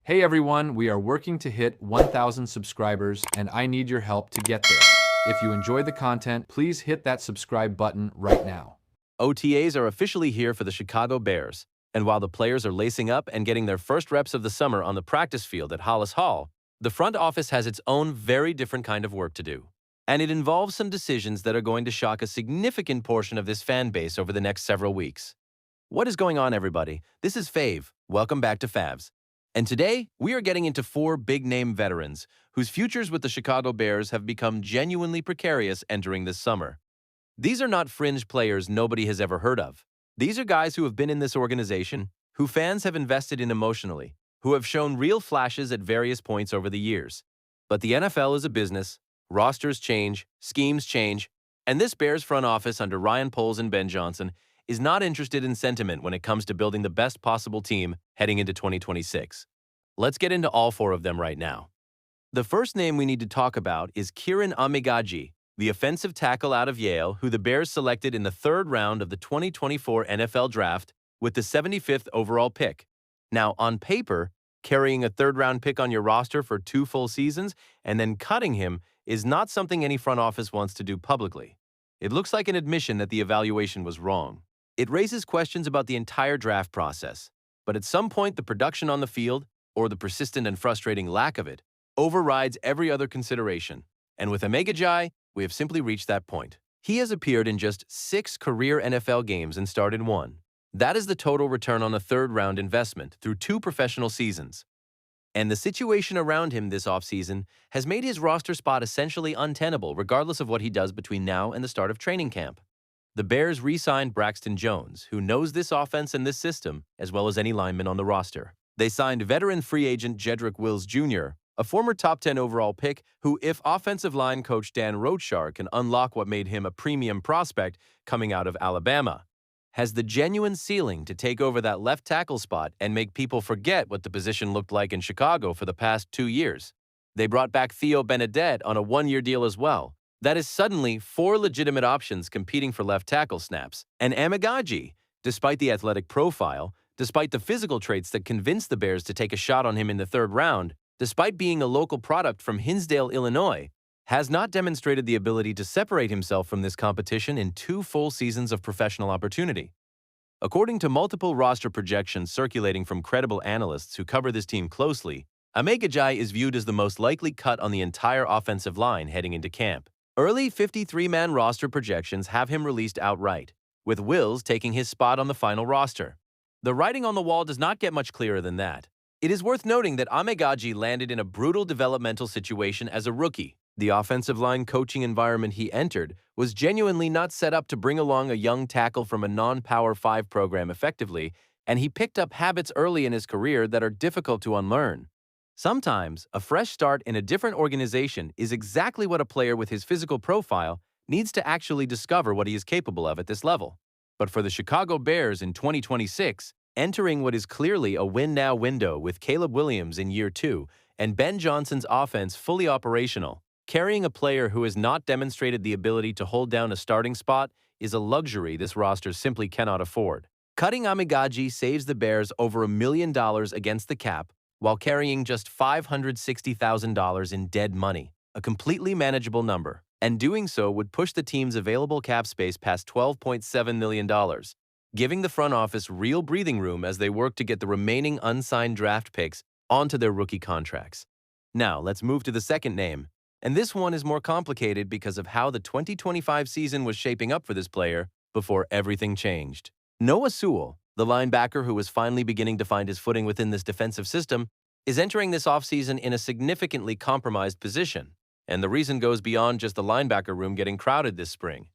Hey everyone, we are working to hit 1,000 subscribers and I need your help to get there. If you enjoy the content, please hit that subscribe button right now. OTAs are officially here for the Chicago Bears, and while the players are lacing up and getting their first reps of the summer on the practice field at Hollis Hall, the front office has its own very different kind of work to do. And it involves some decisions that are going to shock a significant portion of this fan base over the next several weeks. What is going on, everybody? This is Fave. Welcome back to Favs. And today, we are getting into four big-name veterans whose futures with the Chicago Bears have become genuinely precarious entering this summer. These are not fringe players nobody has ever heard of. These are guys who have been in this organization, who fans have invested in emotionally, who have shown real flashes at various points over the years. But the NFL is a business, rosters change, schemes change, and this Bears front office under Ryan Poles and Ben Johnson is not interested in sentiment when it comes to building the best possible team heading into 2026. Let's get into all four of them right now. The first name we need to talk about is Kieran Amegadjie, the offensive tackle out of Yale, who the Bears selected in the third round of the 2024 NFL Draft with the 75th overall pick. Now, on paper, carrying a third-round pick on your roster for 2 full seasons and then cutting him is not something any front office wants to do publicly. It looks like an admission that the evaluation was wrong. It raises questions about the entire draft process, but at some point the production on the field, or the persistent and frustrating lack of it, overrides every other consideration. And with Amegadjie, we have simply reached that point. He has appeared in just 6 career NFL games and started 1. That is the total return on a third-round investment through 2 professional seasons. And the situation around him this offseason has made his roster spot essentially untenable regardless of what he does between now and the start of training camp. The Bears re-signed Braxton Jones, who knows this offense and this system as well as any lineman on the roster. They signed veteran free agent Jedrick Wills Jr., a former top 10 overall pick who, if offensive line coach Dan Rochar can unlock what made him a premium prospect coming out of Alabama, has the genuine ceiling to take over that left tackle spot and make people forget what the position looked like in Chicago for the past 2 years. They brought back Theo Benedette on a 1-year deal as well. That is suddenly 4 legitimate options competing for left tackle snaps. And Amegadjie, despite the athletic profile, despite the physical traits that convinced the Bears to take a shot on him in the third round, despite being a local product from Hinsdale, Illinois, has not demonstrated the ability to separate himself from this competition in 2 full seasons of professional opportunity. According to multiple roster projections circulating from credible analysts who cover this team closely, Amegadjie is viewed as the most likely cut on the entire offensive line heading into camp. Early 53-man roster projections have him released outright, with Wills taking his spot on the final roster. The writing on the wall does not get much clearer than that. It is worth noting that Amegadjie landed in a brutal developmental situation as a rookie. The offensive line coaching environment he entered was genuinely not set up to bring along a young tackle from a non-Power 5 program effectively, and he picked up habits early in his career that are difficult to unlearn. Sometimes, a fresh start in a different organization is exactly what a player with his physical profile needs to actually discover what he is capable of at this level. But for the Chicago Bears in 2026, entering what is clearly a win-now window with Caleb Williams in year 2 and Ben Johnson's offense fully operational, carrying a player who has not demonstrated the ability to hold down a starting spot is a luxury this roster simply cannot afford. Cutting Amegadjie saves the Bears over $1 million against the cap while carrying just $560,000 in dead money, a completely manageable number, and doing so would push the team's available cap space past $12.7 million, giving the front office real breathing room as they work to get the remaining unsigned draft picks onto their rookie contracts. Now, let's move to the second name, and this one is more complicated because of how the 2025 season was shaping up for this player before everything changed. Noah Sewell, the linebacker who was finally beginning to find his footing within this defensive system, is entering this offseason in a significantly compromised position, and the reason goes beyond just the linebacker room getting crowded this spring.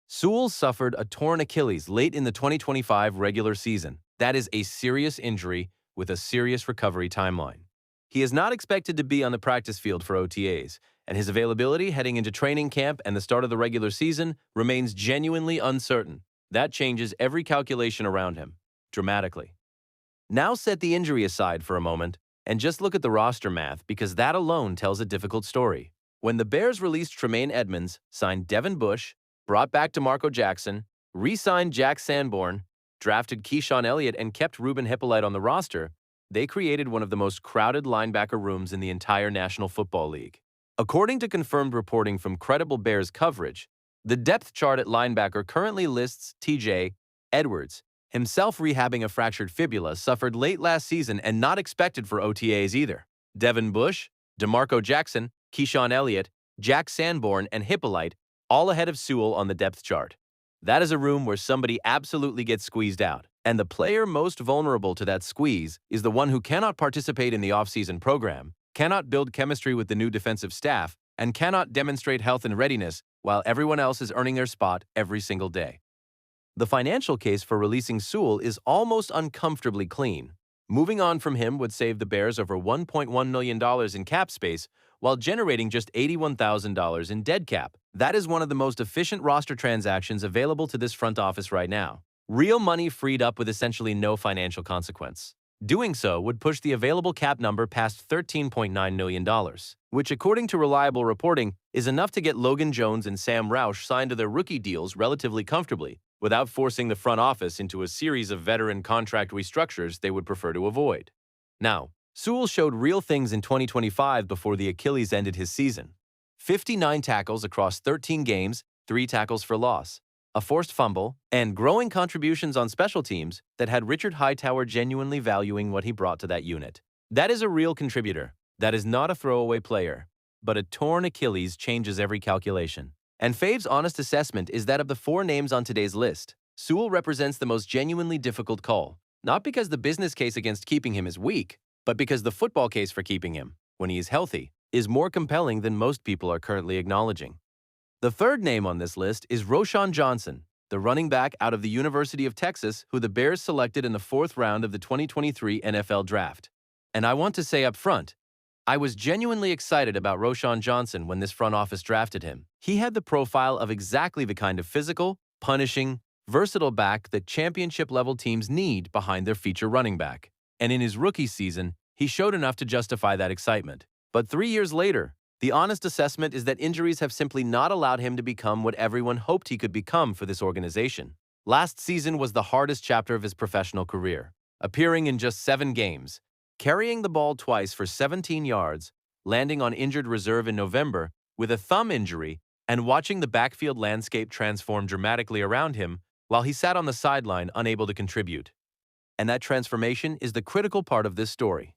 Sewell suffered a torn Achilles late in the 2025 regular season. That is a serious injury with a serious recovery timeline. He is not expected to be on the practice field for OTAs, and his availability heading into training camp and the start of the regular season remains genuinely uncertain. That changes every calculation around him, dramatically. Now set the injury aside for a moment and just look at the roster math because that alone tells a difficult story. When the Bears released Tremaine Edmunds, signed Devin Bush, brought back DeMarco Jackson, re-signed Jack Sanborn, drafted Keyshawn Elliott, and kept Ruben Hippolyte on the roster, they created one of the most crowded linebacker rooms in the entire National Football League. According to confirmed reporting from credible Bears coverage, the depth chart at linebacker currently lists T.J. Edwards, himself rehabbing a fractured fibula, suffered late last season and not expected for OTAs either. Devin Bush, DeMarco Jackson, Keyshawn Elliott, Jack Sanborn, and Hippolyte all ahead of Sewell on the depth chart. That is a room where somebody absolutely gets squeezed out, and the player most vulnerable to that squeeze is the one who cannot participate in the offseason program, cannot build chemistry with the new defensive staff, and cannot demonstrate health and readiness while everyone else is earning their spot every single day. The financial case for releasing Sewell is almost uncomfortably clean. Moving on from him would save the Bears over $1.1 million in cap space while generating just $81,000 in dead cap. That is one of the most efficient roster transactions available to this front office right now. Real money freed up with essentially no financial consequence. Doing so would push the available cap number past $13.9 million, which, according to reliable reporting, is enough to get Logan Jones and Sam Roush signed to their rookie deals relatively comfortably, without forcing the front office into a series of veteran contract restructures they would prefer to avoid. Now, Sewell showed real things in 2025 before the Achilles ended his season. 59 tackles across 13 games, 3 tackles for loss, a forced fumble, and growing contributions on special teams that had Richard Hightower genuinely valuing what he brought to that unit. That is a real contributor. That is not a throwaway player. But a torn Achilles changes every calculation. And Fave's honest assessment is that of the 4 names on today's list, Sewell represents the most genuinely difficult call, not because the business case against keeping him is weak, but because the football case for keeping him, when he is healthy, is more compelling than most people are currently acknowledging. The third name on this list is Roschon Johnson, the running back out of the University of Texas who the Bears selected in the 4th round of the 2023 NFL Draft. And I want to say up front, I was genuinely excited about Roschon Johnson when this front office drafted him. He had the profile of exactly the kind of physical, punishing, versatile back that championship-level teams need behind their feature running back. And in his rookie season, he showed enough to justify that excitement. But 3 years later, the honest assessment is that injuries have simply not allowed him to become what everyone hoped he could become for this organization. Last season was the hardest chapter of his professional career, appearing in just 7 games, carrying the ball twice for 17 yards, landing on injured reserve in November with a thumb injury, and watching the backfield landscape transform dramatically around him while he sat on the sideline unable to contribute. And that transformation is the critical part of this story.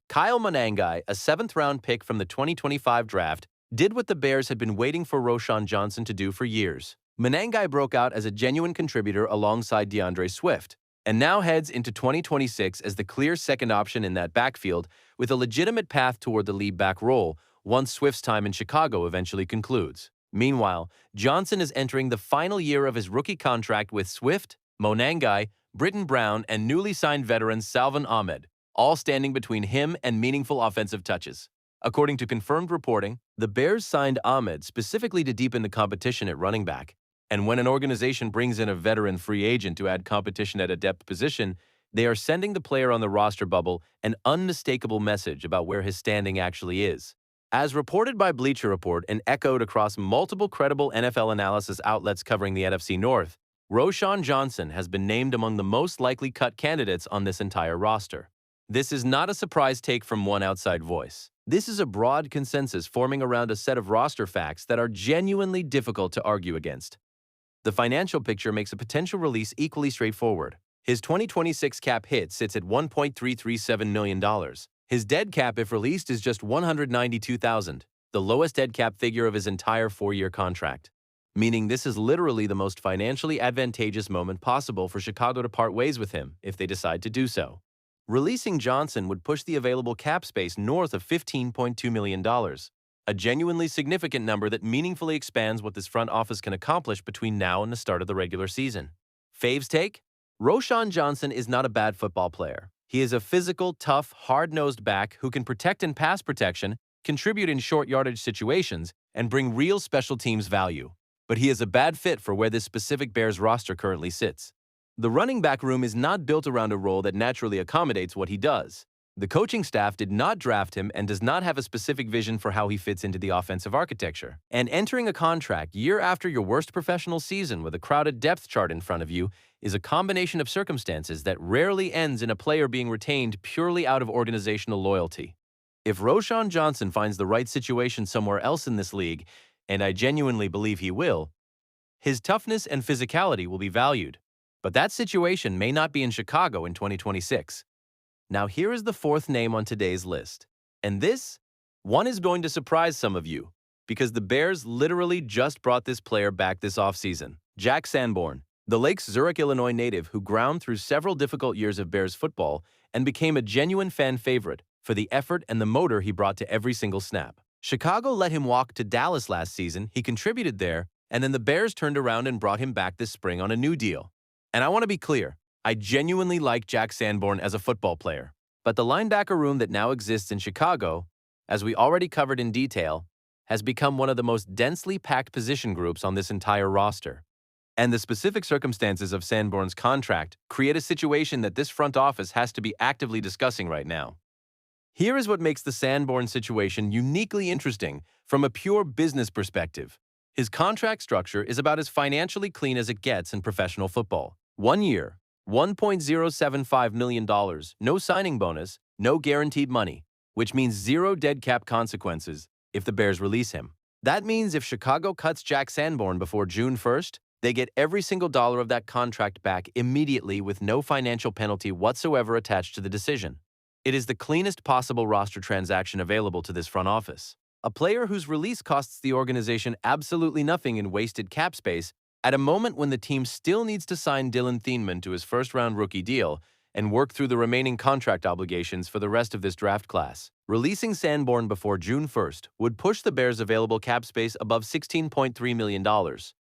Kyle Monangai, a 7th-round pick from the 2025 draft, did what the Bears had been waiting for Roschon Johnson to do for years. Monangai broke out as a genuine contributor alongside DeAndre Swift, and now heads into 2026 as the clear second option in that backfield with a legitimate path toward the lead back role once Swift's time in Chicago eventually concludes. Meanwhile, Johnson is entering the final year of his rookie contract with Swift, Monangai, Britton Brown, and newly signed veteran Salvon Ahmed, all standing between him and meaningful offensive touches. According to confirmed reporting, the Bears signed Ahmed specifically to deepen the competition at running back. And when an organization brings in a veteran free agent to add competition at a depth position, they are sending the player on the roster bubble an unmistakable message about where his standing actually is. As reported by Bleacher Report and echoed across multiple credible NFL analysis outlets covering the NFC North, Roschon Johnson has been named among the most likely cut candidates on this entire roster. This is not a surprise take from one outside voice. This is a broad consensus forming around a set of roster facts that are genuinely difficult to argue against. The financial picture makes a potential release equally straightforward. His 2026 cap hit sits at $1.337 million. His dead cap, if released, is just $192,000, the lowest dead cap figure of his entire 4-year contract. Meaning this is literally the most financially advantageous moment possible for Chicago to part ways with him if they decide to do so. Releasing Johnson would push the available cap space north of $15.2 million, a genuinely significant number that meaningfully expands what this front office can accomplish between now and the start of the regular season. Fave's take? Roschon Johnson is not a bad football player. He is a physical, tough, hard-nosed back who can protect in pass protection, contribute in short yardage situations, and bring real special teams value. But he is a bad fit for where this specific Bears roster currently sits. The running back room is not built around a role that naturally accommodates what he does. The coaching staff did not draft him and does not have a specific vision for how he fits into the offensive architecture. And entering a contract year after your worst professional season with a crowded depth chart in front of you is a combination of circumstances that rarely ends in a player being retained purely out of organizational loyalty. If Roshan Johnson finds the right situation somewhere else in this league, and I genuinely believe he will, his toughness and physicality will be valued. But that situation may not be in Chicago in 2026. Now here is the fourth name on today's list. And this one is going to surprise some of you, because the Bears literally just brought this player back this offseason. Jack Sanborn, the Lake's Zurich, Illinois native who ground through several difficult years of Bears football and became a genuine fan favorite for the effort and the motor he brought to every single snap. Chicago let him walk to Dallas last season, he contributed there, and then the Bears turned around and brought him back this spring on a new deal. And I want to be clear, I genuinely like Jack Sanborn as a football player. But the linebacker room that now exists in Chicago, as we already covered in detail, has become one of the most densely packed position groups on this entire roster. And the specific circumstances of Sanborn's contract create a situation that this front office has to be actively discussing right now. Here is what makes the Sanborn situation uniquely interesting from a pure business perspective. His contract structure is about as financially clean as it gets in professional football. 1 year, $1.075 million, no signing bonus, no guaranteed money, which means zero dead cap consequences if the Bears release him. That means if Chicago cuts Jack Sanborn before June 1st, they get every single dollar of that contract back immediately with no financial penalty whatsoever attached to the decision. It is the cleanest possible roster transaction available to this front office. A player whose release costs the organization absolutely nothing in wasted cap space at a moment when the team still needs to sign Dylan Thieneman to his first-round rookie deal and work through the remaining contract obligations for the rest of this draft class. Releasing Sanborn before June 1st would push the Bears' available cap space above $16.3 million.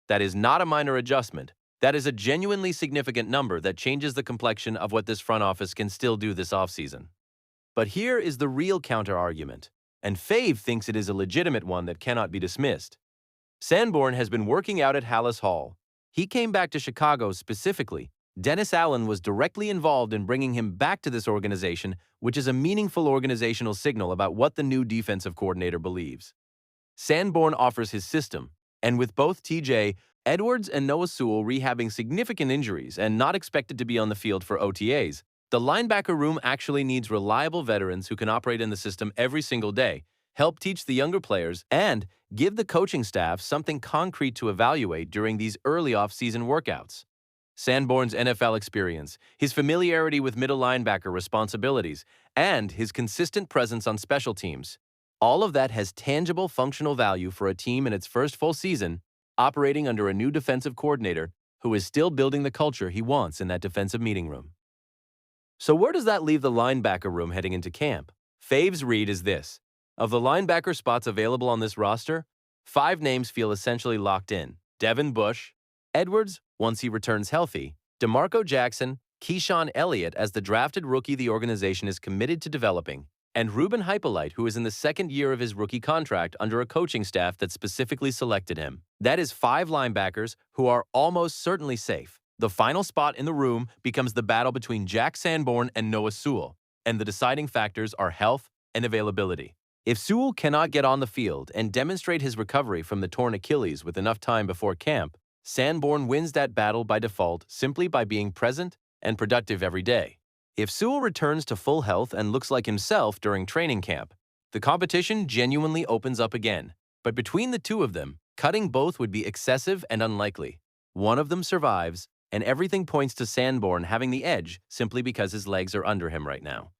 That is not a minor adjustment. That is a genuinely significant number that changes the complexion of what this front office can still do this offseason. But here is the real counter-argument, and Fave thinks it is a legitimate one that cannot be dismissed. Sanborn has been working out at Halas Hall. He came back to Chicago specifically. Dennis Allen was directly involved in bringing him back to this organization, which is a meaningful organizational signal about what the new defensive coordinator believes. Sanborn offers his system, and with both TJ Edwards and Noah Sewell rehabbing significant injuries and not expected to be on the field for OTAs, the linebacker room actually needs reliable veterans who can operate in the system every single day, help teach the younger players, and give the coaching staff something concrete to evaluate during these early off-season workouts. Sanborn's NFL experience, his familiarity with middle linebacker responsibilities, and his consistent presence on special teams, all of that has tangible functional value for a team in its first full season, operating under a new defensive coordinator who is still building the culture he wants in that defensive meeting room. So where does that leave the linebacker room heading into camp? Fave's read is this. Of the linebacker spots available on this roster, 5 names feel essentially locked in. Devin Bush, Edwards, once he returns healthy, DeMarco Jackson, Keyshawn Elliott as the drafted rookie the organization is committed to developing, and Ruben Hypolite, who is in the second year of his rookie contract under a coaching staff that specifically selected him. That is 5 linebackers who are almost certainly safe. The final spot in the room becomes the battle between Jack Sanborn and Noah Sewell, and the deciding factors are health and availability. If Sewell cannot get on the field and demonstrate his recovery from the torn Achilles with enough time before camp, Sanborn wins that battle by default simply by being present and productive every day. If Sewell returns to full health and looks like himself during training camp, the competition genuinely opens up again. But between the two of them, cutting both would be excessive and unlikely. One of them survives, and everything points to Sanborn having the edge simply because his legs are under him right now.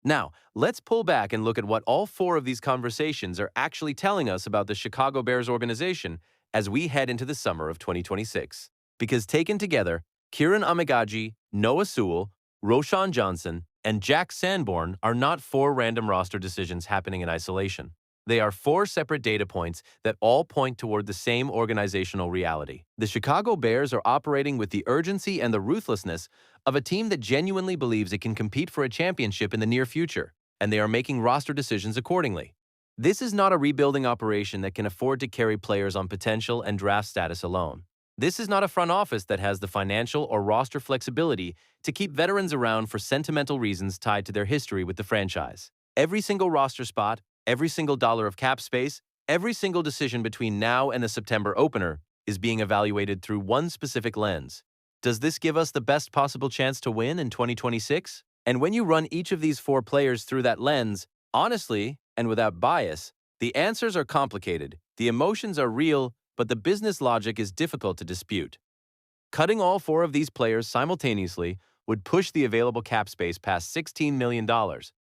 Now, let's pull back and look at what all 4 of these conversations are actually telling us about the Chicago Bears organization as we head into the summer of 2026. Because taken together, Kieran Amegadjie, Noah Sewell, Roshan Johnson, and Jack Sanborn are not 4 random roster decisions happening in isolation. They are 4 separate data points that all point toward the same organizational reality. The Chicago Bears are operating with the urgency and the ruthlessness of a team that genuinely believes it can compete for a championship in the near future, and they are making roster decisions accordingly. This is not a rebuilding operation that can afford to carry players on potential and draft status alone. This is not a front office that has the financial or roster flexibility to keep veterans around for sentimental reasons tied to their history with the franchise. Every single roster spot, every single dollar of cap space, every single decision between now and the September opener is being evaluated through one specific lens: Does this give us the best possible chance to win in 2026? And when you run each of these 4 players through that lens, honestly, and without bias, the answers are complicated, the emotions are real, but the business logic is difficult to dispute. Cutting all 4 of these players simultaneously would push the available cap space past $16 million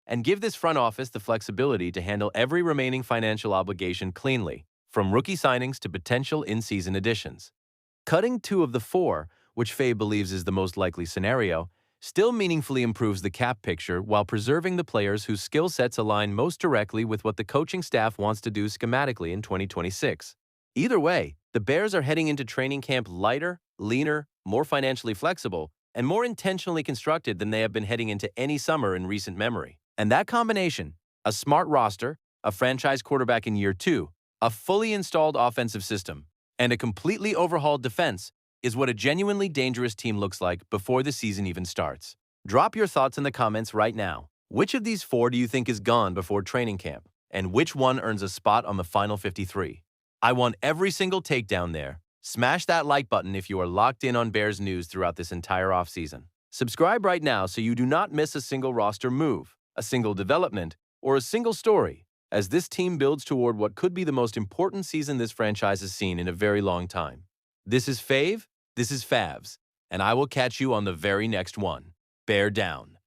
and give this front office the flexibility to handle every remaining financial obligation cleanly, from rookie signings to potential in-season additions. Cutting 2 of the 4, which Faye believes is the most likely scenario, still meaningfully improves the cap picture while preserving the players whose skill sets align most directly with what the coaching staff wants to do schematically in 2026. Either way, the Bears are heading into training camp lighter, leaner, more financially flexible, and more intentionally constructed than they have been heading into any summer in recent memory. And that combination, a smart roster, a franchise quarterback in year 2, a fully installed offensive system, and a completely overhauled defense, is what a genuinely dangerous team looks like before the season even starts. Drop your thoughts in the comments right now. Which of these 4 do you think is gone before training camp? And which one earns a spot on the final 53? I want every single takedown there. Smash that like button if you are locked in on Bears news throughout this entire offseason. Subscribe right now so you do not miss a single roster move, a single development, or a single story, as this team builds toward what could be the most important season this franchise has seen in a very long time. This is Fave, this is Favs, and I will catch you on the very next one. Bear down.